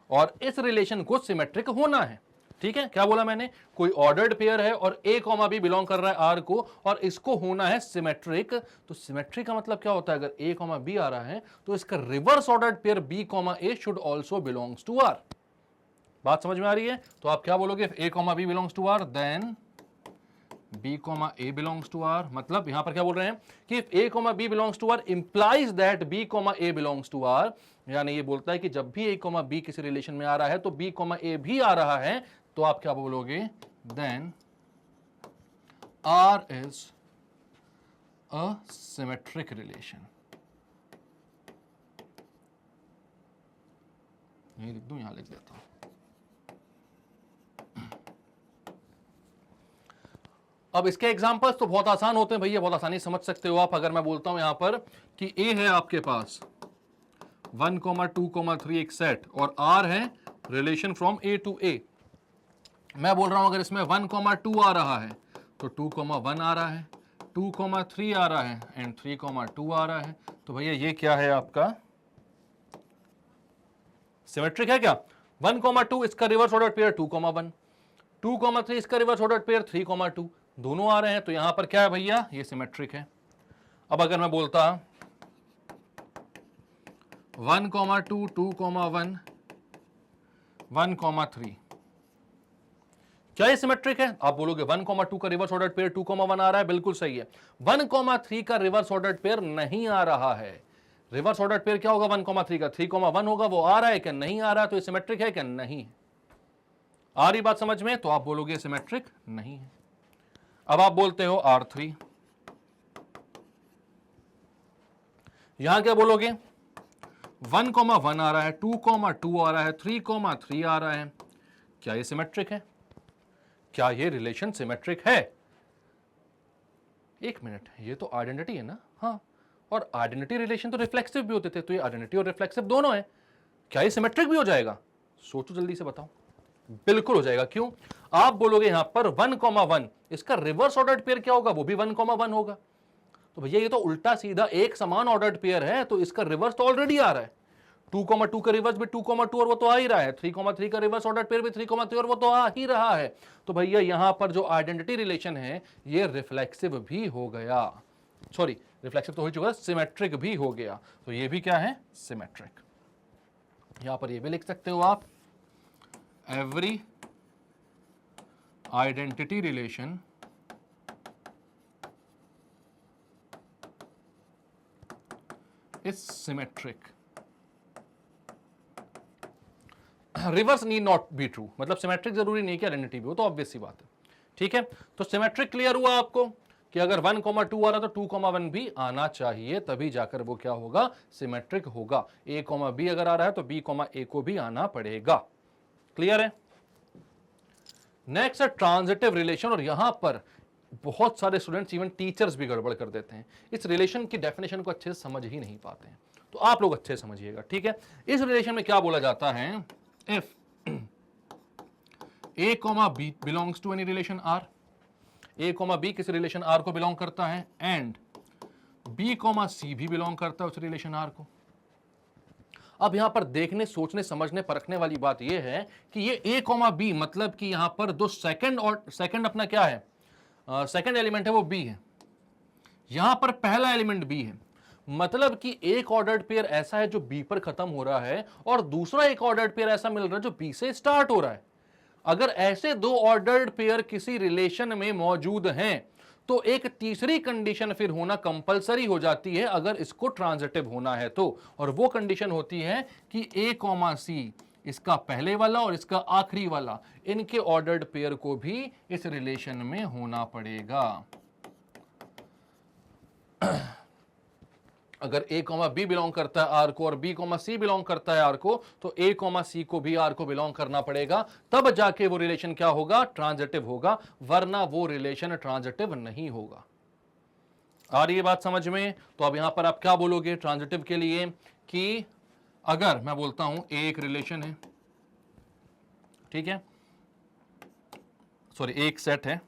और इस रिलेशन को सिमेट्रिक होना है, ठीक है। क्या बोला मैंने? कोई ऑर्डर्ड पेयर है और A, B बिलोंग कर रहा है R को, और इसको होना है सिमेट्रिक। तो सिमेट्रिक का मतलब क्या होता है? अगर A, B आ रहा है तो इसका reverse ordered pair B, A should also belongs to R। बात समझ में आ रही है? तो आप क्या बोलोगे? A, B belongs to R, then B, A belongs to R। मतलब यहां पर क्या बोल रहे हैं कि A, B belongs to R implies that B, A belongs to R। यानी ये बोलता है कि जब भी A, B किसी रिलेशन में आ रहा है तो B, A भी आ रहा है, तो आप क्या बोलोगे? Then R is a symmetric relation. यही लिख दूं, यहां लिख देता हूं। अब इसके एग्जांपल्स तो बहुत आसान होते हैं भैया, बहुत आसानी से समझ सकते हो आप। अगर मैं बोलता हूं यहां पर कि A है आपके पास 1, 2, 3 एक सेट, और R है relation from A to A। मैं बोल रहा हूं अगर इसमें 1, 2 आ रहा है तो 2, 1 आ रहा है, 2, 3 आ रहा है एंड 3, 2 आ रहा है, तो भैया ये क्या है आपका? सिमेट्रिक है क्या? 1, 2 इसका रिवर्स ऑर्डर पेयर 2, 1, 2, 3 इसका रिवर्स ऑर्डर पेयर 3, 2 दोनों आ रहे हैं, तो यहां पर क्या है भैया? ये सिमेट्रिक है। अब अगर मैं बोलता 1, 2, 2, 1, 1, 3, क्या ये सिमेट्रिक है? आप बोलोगे 1, 2 का रिवर्स ऑर्डर्ड पेयर 2, 1 आ रहा है, बिल्कुल सही है। 1, 3 का रिवर्स ऑर्डर्ड पेयर नहीं आ रहा है। रिवर्स ऑर्डर्ड पेयर क्या होगा 1, 3 का? 3, 1 होगा। वो आ रहा है क्या? नहीं आ रहा, तो ये सिमेट्रिक है क्या? नहीं है। आ रही बात समझ में? तो आप बोलोगे सिमेट्रिक नहीं है। अब आप बोलते हो R3, यहां क्या बोलोगे? 1, 1 आ रहा है, 2, 2 आ रहा है, 3, 3 आ रहा है, क्या ये सिमेट्रिक है? क्या ये रिलेशन सिमेट्रिक है? एक मिनट, ये तो आइडेंटिटी है ना? हाँ, और आइडेंटिटी रिलेशन तो रिफ्लेक्सिव भी होते थे, तो ये आइडेंटिटी और रिफ्लेक्सिव दोनों है, क्या ये सिमेट्रिक भी हो जाएगा? सोचो जल्दी से बताओ। बिल्कुल हो जाएगा। क्यों? आप बोलोगे यहां पर 1,1, इसका रिवर्स ऑर्डर्ड पेयर क्या होगा? वो भी 1,1 होगा। तो भैया ये तो उल्टा सीधा एक समान ऑर्डर्ड पेयर है, तो इसका रिवर्स तो ऑलरेडी आ रहा है। 2,2 का रिवर्स भी 2,2 और वो तो आ ही रहा है। 3,3 का रिवर्स ऑर्डर पेयर भी 3,3 और वो तो आ ही रहा है। तो भैया यहां पर जो आइडेंटिटी रिलेशन है ये रिफ्लेक्सिव भी हो गया, सॉरी रिफ्लेक्सिव तो हो चुका, सिमेट्रिक भी हो गया। तो ये भी क्या है? सिमेट्रिक। यहां पर ये भी लिख सकते हो आप, every identity relation is symmetric. Reverse need not be true, मतलब सिमेट्रिक जरूरी नहीं कि आइडेंटिटी भी हो, तो ऑब्वियस सी बात है। ठीक है, तो सिमेट्रिक क्लियर हुआ आपको कि अगर 1,2 आ रहा तो 2,1 भी आना चाहिए, तभी जाकर वो क्या होगा? सिमेट्रिक होगा। A, B अगर आ रहा है तो B, A को भी आना पड़ेगा। क्लियर है? नेक्स्ट है ट्रांजिटिव रिलेशन, और यहां पर बहुत सारे स्टूडेंट्स इवन टीचर्स भी गड़बड़ कर देते हैं, इस रिलेशन की डेफिनेशन को अच्छे से समझ ही नहीं पाते हैं। तो आप लोग अच्छे से समझिएगा। ठीक है, इस रिलेशन में क्या बोला जाता है? If A, B belongs to any relation R, A, B किसी रिलेशन R को बिलोंग करता है, एंड B, C भी बिलोंग करता है उस रिलेशन R को। अब यहां पर देखने, सोचने, समझने, परखने वाली बात यह है कि ये A, B मतलब कि यहां पर दो सेकंड, और सेकंड अपना क्या है? सेकंड एलिमेंट है वो B है, यहां पर पहला एलिमेंट B है। मतलब कि एक ऑर्डर्ड पेयर ऐसा है जो B पर खत्म हो रहा है, और दूसरा एक ऑर्डर्ड पेयर ऐसा मिल रहा है जो B से स्टार्ट हो रहा है। अगर ऐसे दो ऑर्डर्ड पेयर किसी रिलेशन में मौजूद हैं तो एक तीसरी कंडीशन फिर होना कंपलसरी हो जाती है अगर इसको ट्रांजिटिव होना है तो, और वो कंडीशन होती है कि A, C इसका पहले वाला और इसका आखिरी वाला, इनके ऑर्डर्ड पेयर को भी इस रिलेशन में होना पड़ेगा। अगर A, B बिलोंग करता है R को और B, C बिलोंग करता है R को, तो A, C को भी R को बिलोंग करना पड़ेगा, तब जाके वो रिलेशन क्या होगा? ट्रांजिटिव होगा, वरना वो रिलेशन ट्रांजिटिव नहीं होगा। आ रही है बात समझ में? तो अब यहां पर आप क्या बोलोगे ट्रांजिटिव के लिए? कि अगर मैं बोलता हूं A एक रिलेशन है, ठीक है, सॉरी एक सेट है,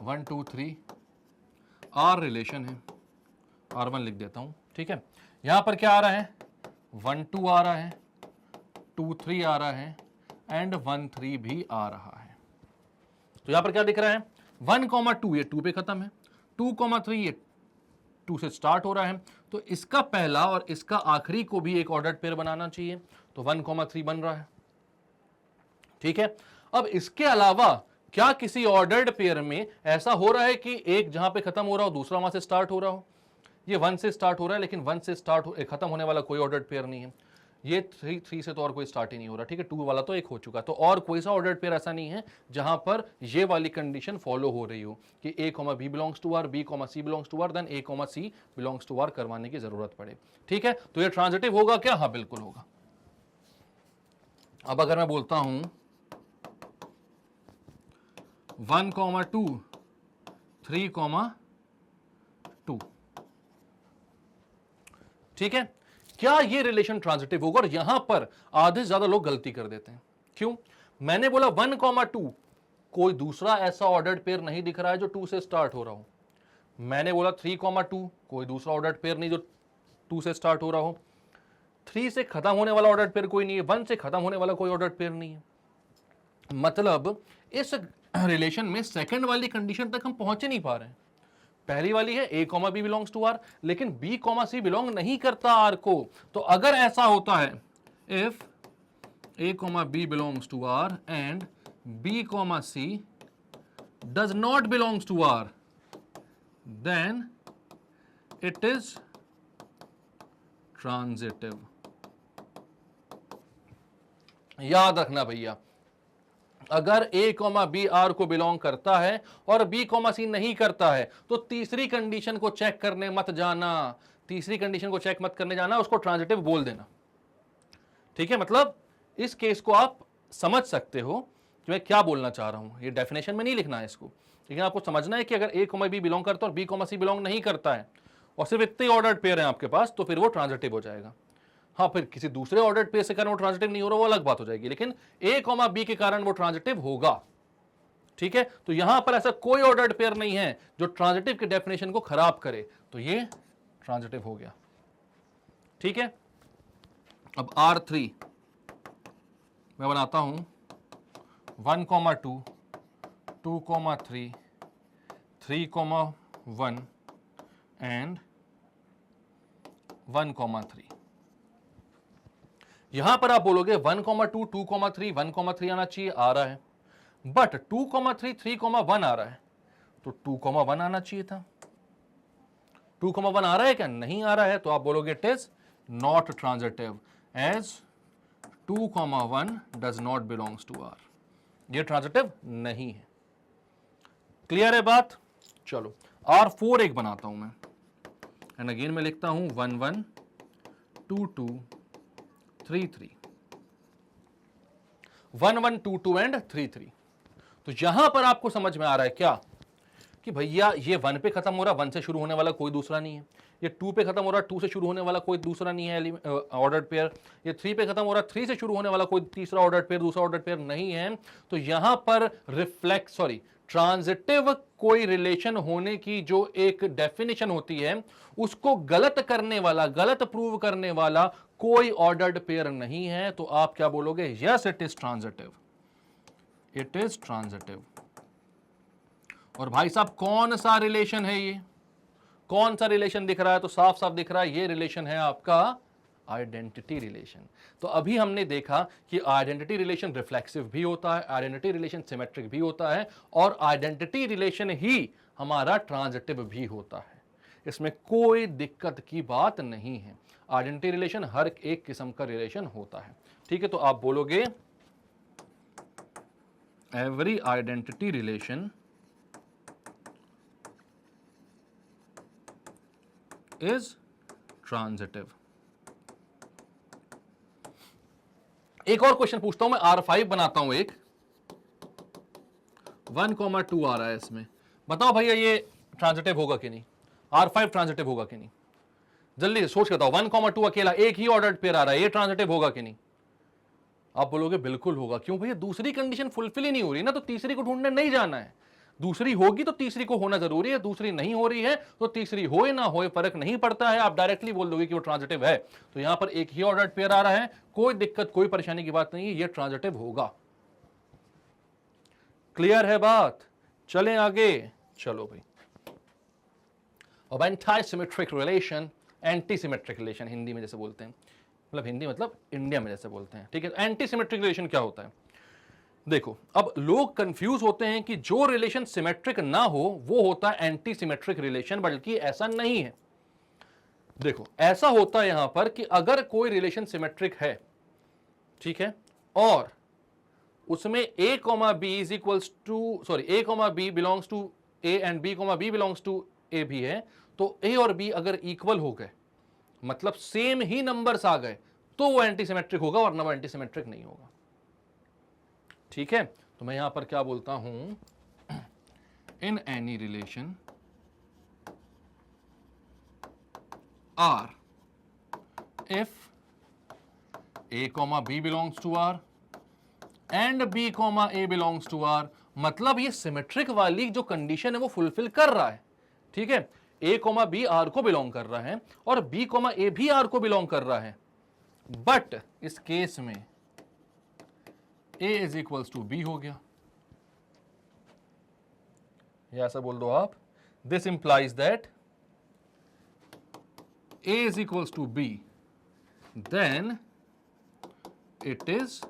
1 2 3 R रिलेशन है, R1 लिख देता हूं, ठीक है। यहां पर क्या आ रहा है? 1 2 आ रहा है, 2 3 आ रहा है, एंड 1 3 भी आ रहा है। तो यहां पर क्या दिख रहा है? 1, 2 ये 2 पे खत्म है, 2, 3 ये 2 से स्टार्ट हो रहा है, तो इसका पहला और इसका आखिरी को भी एक ऑर्डर्ड पेयर बनाना चाहिए, तो 1, 3 बन रहा है। ठीक है, अब इसके अलावा क्या किसी ऑर्डर्ड पेयर में ऐसा हो रहा है कि एक जहां पे खत्म हो रहा हो दूसरा वहां से स्टार्ट हो रहा हो? ये 1 से स्टार्ट हो रहा है, लेकिन 1 से खत्म होने वाला कोई ऑर्डर्ड पेयर नहीं है। ये 3 से तो और कोई स्टार्ट ही नहीं हो रहा, ठीक है, 2 वाला तो एक हो चुका, तो और कोई सा ऑर्डर्ड पेयर ऐसा नहीं है जहां पर ये वाली कंडीशन फॉलो हो रही हो कि A, B belongs to R, B, C belongs to R, then A, C belongs to R करवाने की जरूरत पड़े। ठीक है, तो ये ट्रांजिटिव होगा क्या? हाँ बिल्कुल होगा। अब अगर मैं बोलता हूं 1, 2 3, 2, ठीक है, क्या ये रिलेशन ट्रांजिटिव होगा? और यहां पर आधे से ज्यादा लोग गलती कर देते हैं। क्यों? मैंने बोला 1, 2 कोई दूसरा ऐसा ऑर्डर्ड पेयर नहीं दिख रहा है जो 2 से स्टार्ट हो रहा हो। मैंने बोला 3, 2 कोई दूसरा ऑर्डर्ड पेयर नहीं जो 2 से स्टार्ट हो रहा हो। 3 से खत्म होने वाला ऑर्डर्ड पेयर कोई नहीं है, 1 से खत्म होने वाला कोई ऑर्डर्ड पेयर नहीं है। मतलब इस रिलेशन में सेकंड वाली कंडीशन तक हम पहुंच नहीं पा रहे हैं। पहली वाली है A, B belongs to R, लेकिन B, C बिलोंग नहीं करता R को। तो अगर ऐसा होता है, if A, B belongs to R and B, C does not belongs to R, then it is transitive. याद रखना भैया, अगर A, B R को बिलोंग करता है और B, C नहीं करता है तो तीसरी कंडीशन को चेक करने मत जाना, तीसरी कंडीशन को चेक मत करने जाना, उसको ट्रांजिटिव बोल देना। ठीक है, मतलब इस केस को आप समझ सकते हो कि मैं क्या बोलना चाह रहा हूं। ये डेफिनेशन में नहीं लिखना है इसको, लेकिन आपको समझना है कि अगर ए कॉमा बी बिलोंग करता है और बी कॉमा सी बिलोंग नहीं करता है और सिर्फ इतने ऑर्डर्ड पेयर हैं आपके पास, तो फिर वो ट्रांजिटिव हो जाएगा। हाँ, फिर किसी दूसरे ऑर्डर्ड पेयर से कारण वो ट्रांजिटिव नहीं हो रहा, वो अलग बात हो जाएगी, लेकिन ए कॉमा बी के कारण वो ट्रांजिटिव होगा। ठीक है, तो यहां पर ऐसा कोई ऑर्डर्ड पेयर नहीं है जो ट्रांजिटिव की डेफिनेशन को खराब करे, तो ये ट्रांजिटिव हो गया। ठीक है, अब R3 मैं बनाता हूं 1,2, 2,3, 3,1 एंड 1,3। यहां पर आप बोलोगे 1,2, 2,3, 1,3 आना चाहिए, आ रहा है, बट 2,3, 3,1 आ रहा है, तो 2,1 आना चाहिए था। 2,1 आ रहा है क्या? नहीं आ रहा है, तो आप बोलोगे it is not transitive as 2,1 does not belongs to R। ये ट्रांजिटिव नहीं है। क्लियर है बात? चलो R4 एक बनाता हूं मैं, एंड अगेन मैं लिखता हूं 1, 1, 2, 2, 3, 3, 1, 1, 2, 2 एंड 3, 3। तो यहां पर आपको समझ में आ रहा है क्या कि भैया ये 1 पे खत्म हो रहा, 1 से शुरू होने वाला कोई दूसरा नहीं है, ये 2 पे खत्म हो रहा, 2 से शुरू होने वाला कोई दूसरा नहीं है ऑर्डर्ड पेयर, ये 3 पे खत्म हो रहा, 3 से शुरू होने वाला कोई तीसरा ऑर्डर्ड पेयर, दूसरा ऑर्डर्ड पेयर नहीं है। तो यहां पर ट्रांजिटिव कोई रिलेशन होने की जो एक डेफिनेशन होती है, उसको गलत करने वाला, गलत प्रूव करने वाला कोई ऑर्डर्ड पेयर नहीं है। तो आप क्या बोलोगे? Yes, it is transitive, it is transitive. और भाई साहब कौन सा रिलेशन है ये? कौन सा रिलेशन दिख रहा है? तो साफ साफ दिख रहा है, ये रिलेशन है आपका आइडेंटिटी रिलेशन। तो अभी हमने देखा कि आइडेंटिटी रिलेशन रिफ्लेक्सिव भी होता है, आइडेंटिटी रिलेशन सिमेट्रिक भी होता है, और आइडेंटिटी रिलेशन ही हमारा ट्रांजिटिव भी होता है। इसमें कोई दिक्कत की बात नहीं है। आइडेंटिटी रिलेशन हर एक किस्म का रिलेशन होता है। ठीक है, तो आप बोलोगे every identity relation is transitive। एक और क्वेश्चन पूछता हूं मैं, R5 बनाता हूं एक, 1,2 आ रहा है इसमें, बताओ भैया ये ट्रांजिटिव होगा कि नहीं? R5 ट्रांजिटिव होगा कि नहीं? जल्दी से सोच के बताओ। 1,2 अकेला एक ही ऑर्डर्ड पेयर आ रहा है, ये ट्रांजिटिव होगा कि नहीं? आप बोलोगे बिल्कुल होगा। क्यों भैया? दूसरी कंडीशन फुलफिल ही नहीं हो रही ना, तो तीसरी को ढूंढने नहीं जाना है। दूसरी होगी तो तीसरी को होना जरूरी है, दूसरी नहीं हो रही है तो तीसरी होए ना होए फर्क नहीं पड़ता है, आप डायरेक्टली बोल दोगे कि वो ट्रांजिटिव है। तो यहां पर एक ही ऑर्डर्ड पेयर आ रहा है, कोई दिक्कत कोई परेशानी की बात नहीं है, ये ट्रांजिटिव होगा। क्लियर है बात? चलें आगे। चलो भाई, अब anti symmetric relation, anti symmetric relation Hindi में जैसे बोलते हैं, मतलब हिंदी मतलब इंडिया में जैसे बोलते हैं। ठीक है, एंटी सिमेट्रिक रिलेशन क्या होता है? देखो, अब लोग कंफ्यूज होते हैं कि जो रिलेशन सिमेट्रिक ना हो वो होता है एंटी सिमेट्रिक रिलेशन, बल्कि ऐसा नहीं है। देखो, ऐसा होता है यहां पर कि अगर कोई रिलेशन सिमेट्रिक है, ठीक है, और उसमें a comma B is equals to a comma B belongs to a and b comma B belongs to a भी है, तो a और b अगर इक्वल हो गए, मतलब सेम ही नंबर्स आ गए, तो वो एंटी सिमेट्रिक होगा, वरना वो एंटी सिमेट्रिक नहीं होगा। ठीक है, तो मैं यहां पर क्या बोलता हूं, in any relation R if a comma B belongs to R and b comma a belongs to R, मतलब ये सिमेट्रिक वाली जो कंडीशन है वो फुलफिल कर रहा है। ठीक है, a कॉमा बी आर को बिलोंग कर रहा है और b कॉमा a भी आर को बिलोंग कर रहा है, बट इस केस में a is equals to B हो गया, या ऐसा बोल दो आप, this implies that a is equals to B, then it is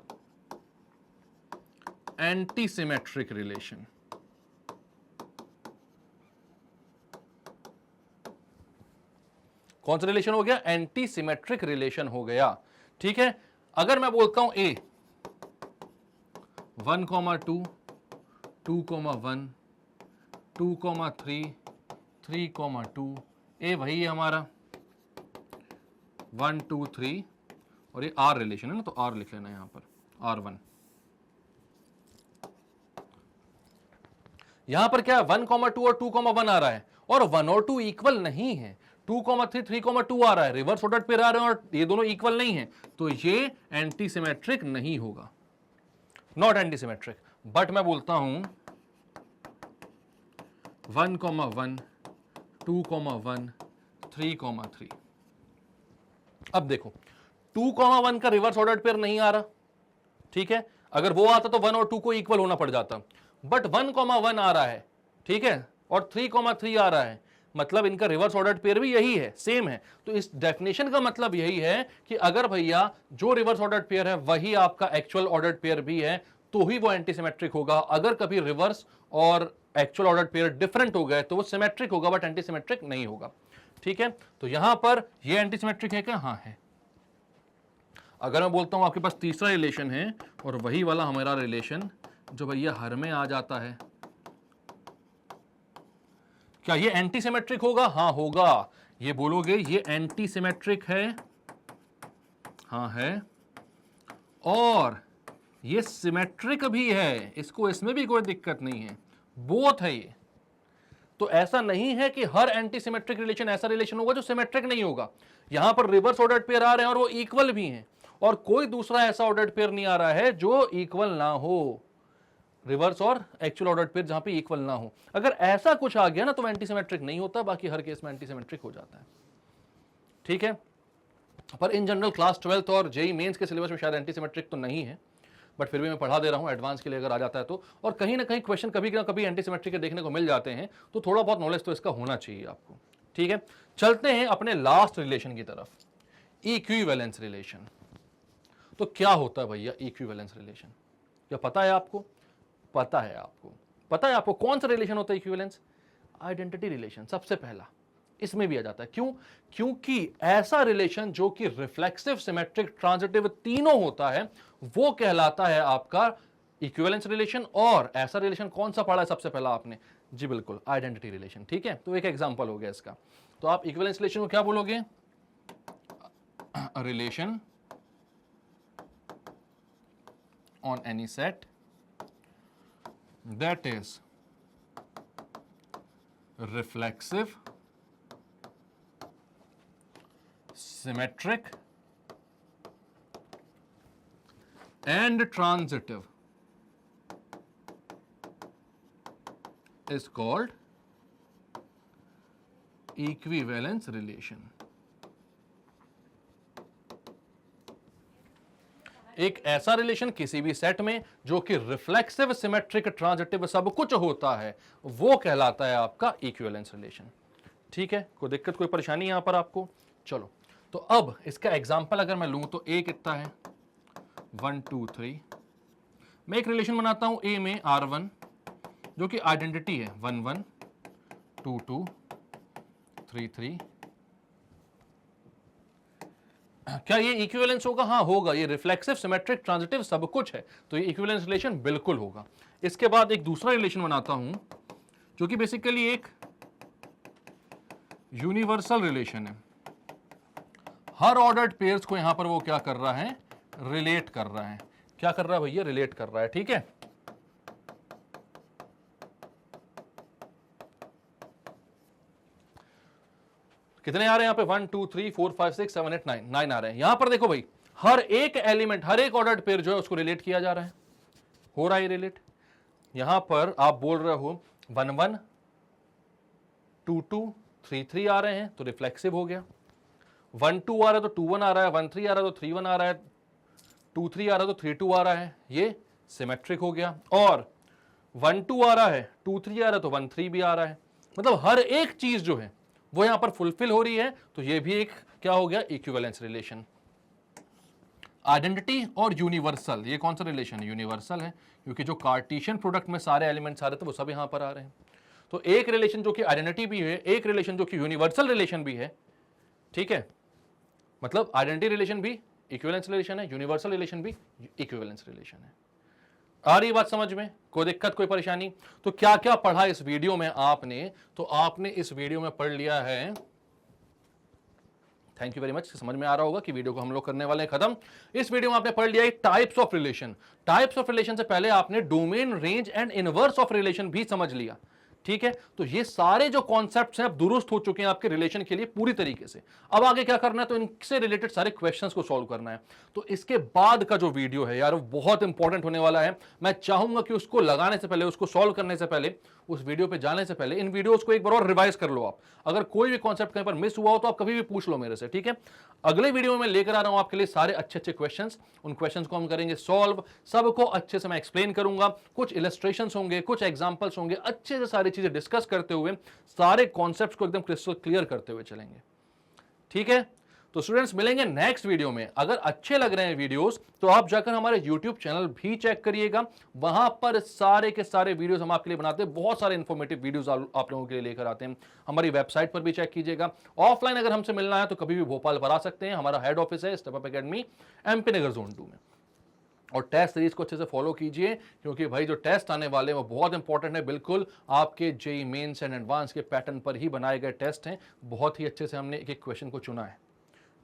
anti symmetric relation. कौन सा रिलेशन हो गया? एंटी सिमेट्रिक रिलेशन हो गया। ठीक है, अगर मैं बोलता हूं a 1,2, 2,1, 2,3, 3,2, a वही है हमारा 1, 2, 3, और ये R रिलेशन है ना, तो R लिख लेना यहां पर R1। यहां पर क्या 1,2 और 2,1 आ रहा है और 1 और 2 इक्वल नहीं है, 2,3 3,2 आ रहा है, रिवर्स ऑर्डर पेयर आ रहे हैं और ये दोनों इक्वल नहीं है, तो ये एंटी सिमेट्रिक नहीं होगा, नॉट एंटी सिमेट्रिक। बट मैं बोलता हूं 1,1 2,1 3,3। अब देखो 2,1 का रिवर्स ऑर्डर्ड पेयर नहीं आ रहा, ठीक है, अगर वो आता तो 1 और 2 को इक्वल होना पड़ जाता, बट 1,1 आ रहा है, ठीक है, और 3,3 आ रहा है, मतलब इनका रिवर्स ऑर्डर्ड पेयर भी यही है, सेम है। तो इस डेफिनेशन का मतलब यही है कि अगर भैया जो रिवर्स ऑर्डर्ड पेयर है वही आपका एक्चुअल ऑर्डर्ड पेयर भी है तो ही वो एंटी सिमेट्रिक होगा। अगर कभी रिवर्स और एक्चुअल ऑर्डर्ड पेयर डिफरेंट हो गए तो वो सिमेट्रिक होगा बट एंटी सिमेट्रिक नहीं होगा, ठीक है। तो यहां पर ये एंटी सिमेट्रिक है क्या? हाँ है। अगर मैं बोलता हूं आपके पास तीसरा रिलेशन है और वही वाला हमारा रिलेशन जो भैया हर में आ जाता है, क्या ये एंटी सिमेट्रिक होगा? हाँ होगा। ये बोलोगे ये एंटी सिमेट्रिक है, हाँ है, और ये सिमेट्रिक भी है, इसको इसमें भी कोई दिक्कत नहीं है, बोथ है ये। तो ऐसा नहीं है कि हर एंटी सिमेट्रिक रिलेशन ऐसा रिलेशन होगा जो सिमेट्रिक नहीं होगा। यहां पर रिवर्स ऑर्डर्ड पेयर आ रहे हैं और वो इक्वल भी हैं, और कोई दूसरा ऐसा ऑर्डर्ड पेयर नहीं आ रहा है जो इक्वल ना हो, रिवर्स और एक्चुअल ऑर्डर्ड पेयर जहां पे इक्वल ना हो। अगर ऐसा कुछ आ गया ना तो एंटी सिमेट्रिक नहीं होता, बाकी हर केस में एंटी सिमेट्रिक हो जाता है, ठीक है। पर इन जनरल क्लास 12 और जेई मेंस के सिलेबस में शायद एंटी सिमेट्रिक तो नहीं है, बट फिर भी मैं पढ़ा दे रहा हूं एडवांस के लिए अगर आ जाता है तो। और कहीं ना कहीं क्वेश्चन कभी ना कभी एंटी सिमेट्रिक के देखने को मिल जाते हैं, तो थोड़ा बहुत नॉलेज तो इसका होना चाहिए आपको, ठीक है। चलते हैं अपने लास्ट रिलेशन की तरफ, इक्विवेलेंस रिलेशन। तो क्या होता है भैया इक्विवेलेंस रिलेशन? क्या पता है आपको? पता है आपको? पता है आपको कौन सा रिलेशन होता है इक्विवेलेंस? आइडेंटिटी रिलेशन सबसे पहला इसमें भी आ जाता है। क्यों? क्योंकि ऐसा रिलेशन जो कि रिफ्लेक्सिव, सिमेट्रिक, ट्रांजिटिव तीनों होता है वो कहलाता है आपका इक्विवेलेंस रिलेशन। और ऐसा रिलेशन कौन सा पढ़ा है सबसे पहला आपने? जी बिल्कुल, आइडेंटिटी रिलेशन, ठीक है। तो एक एग्जांपल हो गया इसका। तो आप इक्विवेलेंस रिलेशन को क्या बोलोगे? Relation on any set that is reflexive, symmetric and transitive is called equivalence relation. एक ऐसा रिलेशन किसी भी सेट में जो कि रिफ्लेक्सिव, सिमेट्रिक, ट्रांजिटिव सब कुछ होता है वो कहलाता है आपका इक्विवेलेंस रिलेशन, ठीक है। कोई दिक्कत, कोई परेशानी यहां पर आपको? चलो, तो अब इसका एग्जांपल अगर मैं लूं तो ए कितना है? 1 2 3। मैं एक रिलेशन बनाता हूं ए में R1 जो कि आइडेंटिटी है 1 1 2 2 3 3। क्या ये इक्विवेलेंस होगा? हाँ होगा। ये रिफ्लेक्सिव, सिमेट्रिक, ट्रांजिटिव सब कुछ है, तो ये इक्विवेलेंस रिलेशन बिल्कुल होगा। इसके बाद एक दूसरा रिलेशन बनाता हूं जो कि बेसिकली एक यूनिवर्सल रिलेशन है। हर ऑर्डर्ड पेयर्स को यहां पर वो क्या कर रहा है? रिलेट कर रहा है। क्या कर रहा है भैया? रिलेट कर रहा है, ठीक है। कितने आ रहे हैं यहां पे? 1 2 3 4 5 6 7 8 9 9 आ रहे हैं। यहां पर देखो भाई, हर एक एलिमेंट, हर एक ऑर्डर्ड पेयर जो है उसको रिलेट किया जा रहा है, हो रहा है रिलेट। यहां पर आप बोल रहे हो 1 1 2 2 3 3 आ रहे हैं तो रिफ्लेक्सिव हो गया। 1 2 आ रहा है तो 2 1 आ रहा है, 1 3 आ रहा है तो 3 1 आ रहा है, 2 3 आ रहा है तो 3 2 आ रहा है, ये सिमेट्रिक हो गया। और 1 2 आ रहा है, 2 3 आ रहा है तो 1 3 भी आ रहा है, मतलब हर एक चीज जो है वो यहां पर फुलफिल हो रही है, तो ये भी एक क्या हो गया? Equivalence relation. आइडेंटिटी और यूनिवर्सल, ये कौन सा रिलेशन है? यूनिवर्सल है, क्योंकि जो कार्टेशियन प्रोडक्ट में सारे एलिमेंट्स आ रहे थे वो सब यहां पर आ रहे हैं। तो एक रिलेशन जो कि आइडेंटिटी भी है, एक रिलेशन जो कि यूनिवर्सल रिलेशन भी है, ठीक है। मतलब आइडेंटिटी रिलेशन भी इक्विवेलेंस रिलेशन है, यूनिवर्सल रिलेशन भी इक्विवेलेंस रिलेशन है। आ रही बात समझ में? कोई दिक्कत, कोई परेशानी? तो क्या क्या पढ़ा इस वीडियो में आपने? तो आपने इस वीडियो में पढ़ लिया है थैंक यू वेरी मच। समझ में आ रहा होगा कि वीडियो को हम लोग करने वाले हैं खत्म। इस वीडियो में आपने पढ़ लिया types of relation. Types of relation से पहले आपने domain, range and inverse of relation भी समझ लिया, ठीक है। तो ये सारे जो कॉन्सेप्ट्स हैं अब दुरुस्त हो चुके हैं आपके रिलेशन के लिए पूरी तरीके से। अब आगे क्या करना है, तो इनसे रिलेटेड सारे क्वेश्चंस को सॉल्व करना है। तो इसके बाद का जो वीडियो है यार वो बहुत इंपॉर्टेंट होने वाला है। मैं चाहूंगा कि उसको लगाने से पहले, उसको सॉल्व करने से पहले, उस वीडियो पे जाने से पहले इन वीडियोस को एक बार और रिवाइज कर लो आप। अगर कोई भी कॉन्सेप्ट कहीं पर मिस हुआ हो तो आप कभी भी पूछ लो मेरे से, ठीक है। अगले वीडियो में मैं लेकर आ रहा हूं आपके लिए सारे अच्छे अच्छे क्वेश्चंस। उन क्वेश्चंस को हम करेंगे सॉल्व, सबको अच्छे से मैं एक्सप्लेन करूंगा, कुछ इलस्ट्रेशंस होंगे, कुछ एग्जांपल्स होंगे, अच्छे से सारी चीजें डिस्कस करते हुए सारे कॉन्सेप्ट्स को एकदम क्रिस्टल क्लियर करते हुए चलेंगे, ठीक है। तो स्टूडेंट्स मिलेंगे नेक्स्ट वीडियो में। अगर अच्छे लग रहे हैं वीडियोस तो आप जाकर हमारे यूट्यूब चैनल भी चेक करिएगा, वहां पर सारे के सारे वीडियोस हम आपके लिए बनाते हैं, बहुत सारे इंफॉर्मेटिव वीडियोस आप लोगों के लिए लेकर आते हैं। हमारी वेबसाइट पर भी चेक कीजिएगा। ऑफलाइन अगर हमसे मिलना है तो कभी भी भोपाल पर आ सकते हैं। हमारा हेड ऑफिस है स्टेप अप एकेडमी, एमपी नगर जोन 2 में। और टेस्ट सीरीज को अच्छे से फॉलो कीजिए, क्योंकि भाई जो टेस्ट आने वाले हैं वो बहुत इंपॉर्टेंट है। बिल्कुल आपके जेईई मेंस एंड एडवांस के पैटर्न पर ही बनाए गए टेस्ट हैं। बहुत ही अच्छे से हमने एक एक क्वेश्चन को चुना है,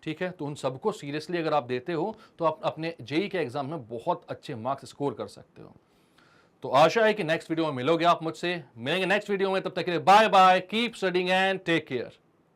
ठीक है। तो उन सबको सीरियसली अगर आप देते हो तो आप अपने जेईई के एग्जाम में बहुत अच्छे मार्क्स स्कोर कर सकते हो। तो आशा है कि नेक्स्ट वीडियो में मिलोगे आप मुझसे। मिलेंगे नेक्स्ट वीडियो में, तब तक के लिए bye bye, keep studying and take care.